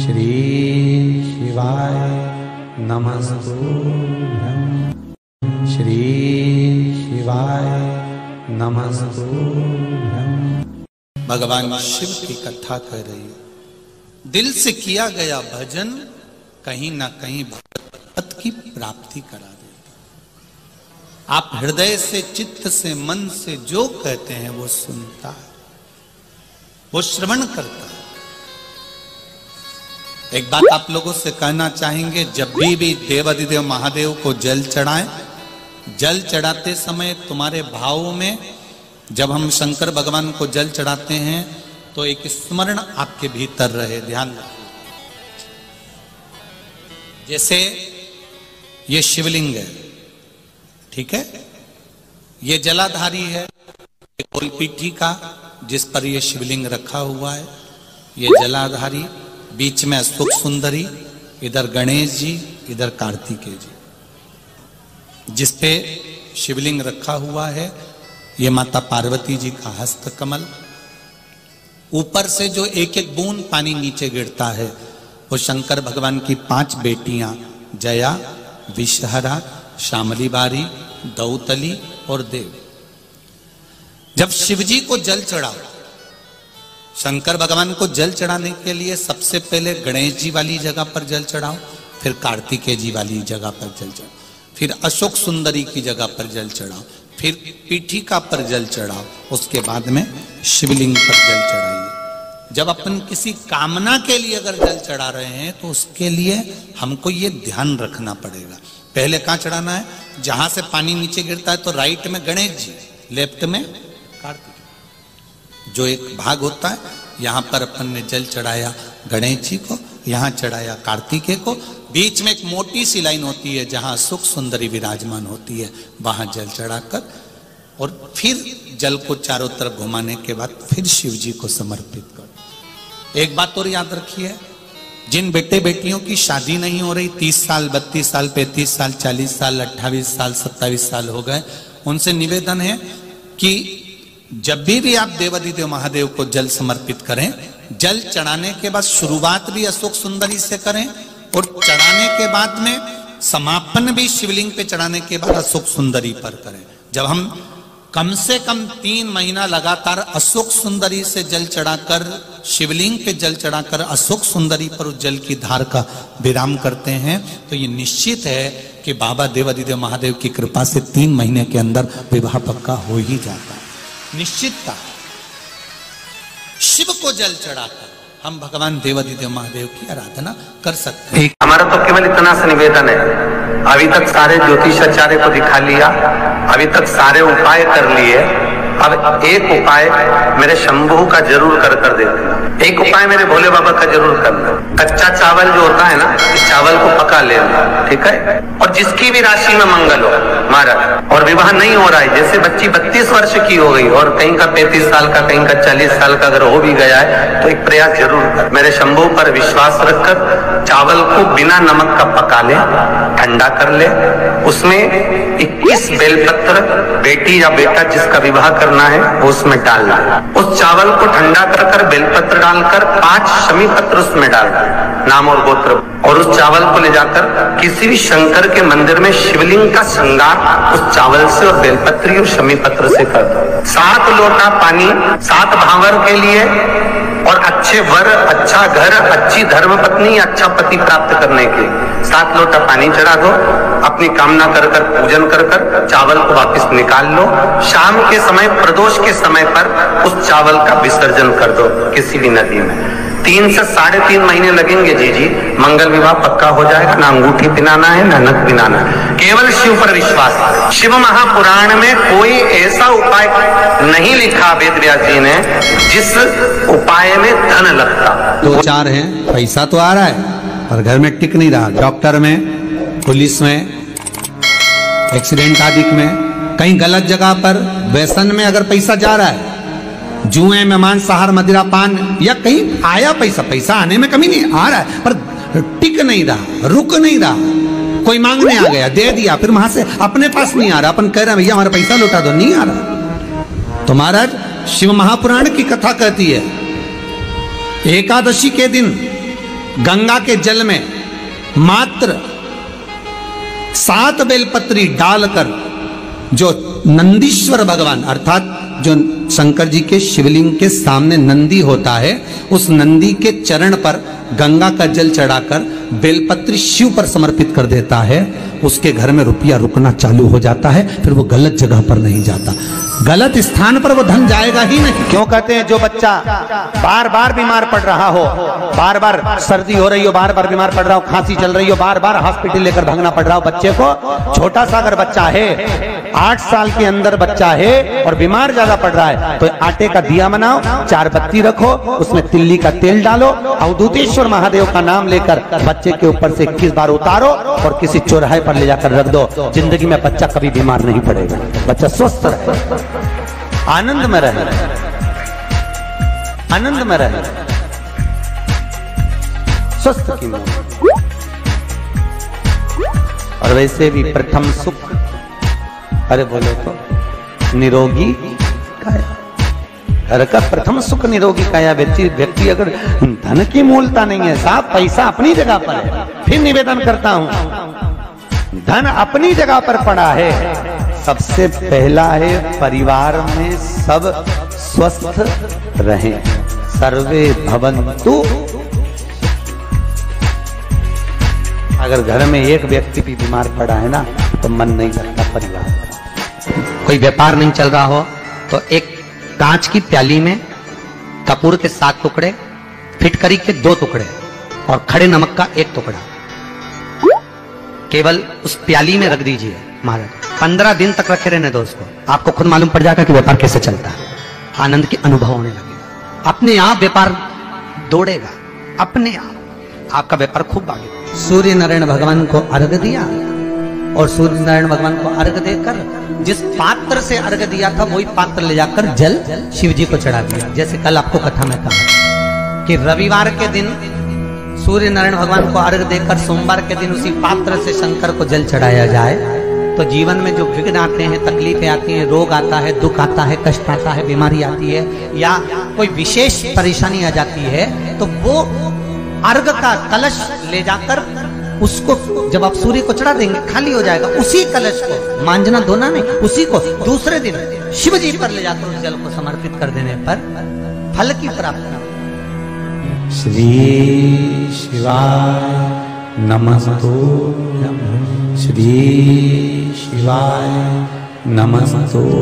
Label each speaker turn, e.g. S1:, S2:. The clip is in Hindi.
S1: श्री शिवाय नमस्तुभ्यं। श्री शिवाय नमस्तुभ्यं।
S2: भगवान शिव की कथा कर रही है। दिल से किया गया भजन कहीं ना कहीं भगवत की प्राप्ति करा देता। आप हृदय से, चित्त से, मन से जो कहते हैं वो सुनता है, वो श्रवण करता है। एक बात आप लोगों से कहना चाहेंगे, जब भी देवाधिदेव महादेव को जल चढ़ाएं, जल चढ़ाते समय तुम्हारे भावों में, जब हम शंकर भगवान को जल चढ़ाते हैं तो एक स्मरण आपके भीतर रहे, ध्यान रखिए। जैसे ये शिवलिंग है, ठीक है, ये जलाधारी है, कोलपीठी का जिस पर ये शिवलिंग रखा हुआ है, ये जलाधारी, बीच में अशोक सुंदरी, इधर गणेश जी, इधर कार्तिकेय जी। जिस पे शिवलिंग रखा हुआ है ये माता पार्वती जी का हस्त कमल। ऊपर से जो एक एक बूंद पानी नीचे गिरता है वो शंकर भगवान की 5 बेटियां जया, विषहरा, शामली बारी, दौतली और देव। जब शिवजी को जल चढ़ाओ, शंकर भगवान को जल चढ़ाने के लिए सबसे पहले गणेश जी वाली जगह पर जल चढ़ाओ, फिर कार्तिकेय जी वाली जगह पर जल चढ़ाओ, फिर अशोक सुंदरी की जगह पर जल चढ़ाओ, फिर पीठिका पर जल चढ़ाओ, उसके बाद में शिवलिंग पर जल चढ़ाइए। जब अपन किसी कामना के लिए अगर जल चढ़ा रहे हैं तो उसके लिए हमको ये ध्यान रखना पड़ेगा। पहले कहाँ चढ़ाना है? जहां से पानी नीचे गिरता है तो राइट में गणेश जी, लेफ्ट में कार्तिक। जो एक भाग होता है, यहां पर अपन ने जल चढ़ाया गणेश जी को, यहां चढ़ाया कार्तिकेय को, बीच में एक मोटी सी लाइन होती है जहां सुख सुंदरी विराजमान होती है, वहां जल चढ़ाकर और फिर जल को चारों तरफ घुमाने के बाद फिर शिव जी को समर्पित कर। एक बात और याद रखिए, जिन बेटे बेटियों की शादी नहीं हो रही, 30 साल, 32 साल, 35 साल, 40 साल, 28 साल, 27 साल हो गए, उनसे निवेदन है कि जब भी आप देवाधिदेव महादेव को जल समर्पित करें, जल चढ़ाने के बाद शुरुआत भी अशोक सुंदरी से करें और चढ़ाने के बाद में समापन भी शिवलिंग पे चढ़ाने के बाद अशोक सुंदरी पर करें। जब हम कम से कम 3 महीना लगातार अशोक सुंदरी से जल चढ़ाकर, शिवलिंग पे जल चढ़ाकर अशोक सुंदरी पर उस जल की धार का विराम करते हैं तो ये निश्चित है कि बाबा देवाधिदेव महादेव की कृपा से 3 महीने के अंदर विवाह पक्का हो ही जाता है। निश्चितता। शिव को जल चढ़ाकर हम भगवान देवाधिदेव महादेव की आराधना कर सकते हैं।
S3: हमारा तो केवल इतना सा निवेदन है, अभी तक सारे ज्योतिषाचार्य को दिखा लिया, अभी तक सारे उपाय कर लिए, अब एक उपाय मेरे शंभू का जरूर कर देते, एक उपाय मेरे भोले बाबा का जरूर करना। कच्चा चावल जो होता है ना, इस चावल को पका लेना, ठीक है, और जिसकी भी राशि में मंगल हो महाराज, और विवाह नहीं हो रहा है, जैसे बच्ची 32 वर्ष की हो गई और कहीं का 35 साल का, कहीं का 40 साल का अगर हो भी गया है तो एक प्रयास जरूर कर। मेरे शंभू पर विश्वास रखकर चावल को बिना नमक का पका ले, ठंडा कर ले, उसमें 21 बेलपत्र बेटी या बेटा जिसका विवाह करना है वो उसमें डालना। उस चावल को ठंडा कर बेलपत्र डालकर 5 शमी पत्र उसमें डाल, नाम और गोत्र, और उस चावल को ले जाकर किसी भी शंकर के मंदिर में शिवलिंग का श्रृंगार उस चावल से और बेलपत्री और शमी पत्र से कर दो। 7 लोटा पानी 7 भावर के लिए और अच्छे वर, अच्छा घर, अच्छी धर्म पत्नी, अच्छा पति प्राप्त करने के 7 लोटा पानी चढ़ा दो। अपनी कामना कर पूजन कर चावल को वापस निकाल लो। शाम के समय, प्रदोष के समय पर उस चावल का विसर्जन कर दो किसी भी नदी में। 3 से 3.5 महीने लगेंगे जी, मंगल विवाह पक्का हो जाएगा। ना अंगूठी पिनाना है, ना नथ पिनाना है, केवल शिव पर विश्वास। शिव महापुराण में कोई ऐसा उपाय नहीं लिखा वेद व्यास जी ने जिस उपाय में धन लगता।
S1: 2-4 हैं, पैसा तो आ रहा है पर घर में टिक नहीं रहा। डॉक्टर में, पुलिस में, एक्सीडेंट आदि में, कहीं गलत जगह पर, व्यसन में अगर पैसा जा रहा है, जुए में, मांसाहार, मदिरा पान, या कहीं आया पैसा आने में कमी नहीं, आ रहा है पर टिक नहीं रहा, रुक नहीं रहा। कोई मांगने आ गया, दे दिया, फिर वहां से अपने पास नहीं आ रहा, अपन कह रहे हैं भैया हमारा पैसा लौटा दो, नहीं आ रहा। तो महाराज शिव महापुराण की कथा कहती है, एकादशी के दिन गंगा के जल में मात्र 7 बेलपत्री डालकर जो नंदीश्वर भगवान अर्थात जो शंकर जी के शिवलिंग के सामने नंदी होता है, उस नंदी के चरण पर गंगा का जल चढ़ाकर बेलपत्री शिव पर समर्पित कर देता है, उसके घर में रुपया रुकना चालू हो जाता है। फिर वो गलत जगह पर नहीं जाता, गलत स्थान पर वो धन जाएगा ही नहीं।
S4: क्यों कहते हैं जो बच्चा बार बार बीमार पड़ रहा हो, बार बार सर्दी हो रही हो, बार बार बीमार पड़ रहा हो, खांसी चल रही हो, बार बार हॉस्पिटल लेकर भागना पड़ रहा हो बच्चे को, छोटा सा अगर बच्चा है 8 साल के अंदर बच्चा है और बीमार ज्यादा पड़ रहा है, तो आटे का दिया बनाओ, 4 बत्ती रखो, उसमें तिल्ली का तेल डालो, अवधूतेश्वर महादेव का नाम लेकर बच्चे के ऊपर से 21 बार उतारो और किसी चौराहे पर ले जाकर रख दो। जिंदगी में बच्चा कभी बीमार नहीं पड़ेगा, बच्चा स्वस्थ रहे, आनंद में रहे, आनंद में रहे, स्वस्थ की मौत। और वैसे भी प्रथम सुख, अरे बोलो तो निरोगी काया, घर का प्रथम सुख निरोगी काया। व्यक्ति अगर धन की मूलता नहीं है, साफ पैसा अपनी जगह पर है, फिर निवेदन करता हूं, धन अपनी जगह पर पड़ा है, सबसे पहला है परिवार में सब स्वस्थ रहें, सर्वे भवन्तु। अगर घर में एक व्यक्ति भी बीमार पड़ा है ना, तो मन नहीं करता परिवार।
S5: कोई व्यापार नहीं चल रहा हो तो एक कांच की प्याली में कपूर के 7 टुकड़े, फिटकरी के 2 टुकड़े और खड़े नमक का 1 टुकड़ा केवल उस प्याली में रख दीजिए महाराज। 15 दिन तक रखे रहने दो उसको, आपको खुद मालूम पड़ जाएगा कि व्यापार कैसे चलता है। आनंद के अनुभव होने लगेगा, अपने आप व्यापार दौड़ेगा, अपने आप आपका व्यापार खूब आगे।
S1: सूर्य नारायण भगवान को अर्घ दिया और सूर्य नारायण भगवान को अर्घ देकर जिस पात्र से अर्घ दिया था वही पात्र ले जाकर जल शिव जी को चढ़ा दिया। जैसे कल आपको कथा में कहा कि रविवार के दिन सूर्य नारायण भगवान को अर्घ देकर सोमवार के दिन उसी पात्र से शंकर को जल चढ़ाया जाए तो जीवन में जो विघ्न आते हैं, तकलीफें आती हैं, रोग आता है, दुख आता है, कष्ट आता है, बीमारी आती है या कोई विशेष परेशानी आ जाती है, तो वो अर्घ का कलश ले जाकर उसको जब आप सूर्य को चढ़ा देंगे खाली हो जाएगा। उसी कलश को मांझना धोना नहीं, उसी को दूसरे दिन शिव जी पर ले जाकर उस जल को समर्पित कर देने पर फल की प्राप्ति।
S2: श्री शिवाय नमस्तु, श्री शिवाय नमस्तु।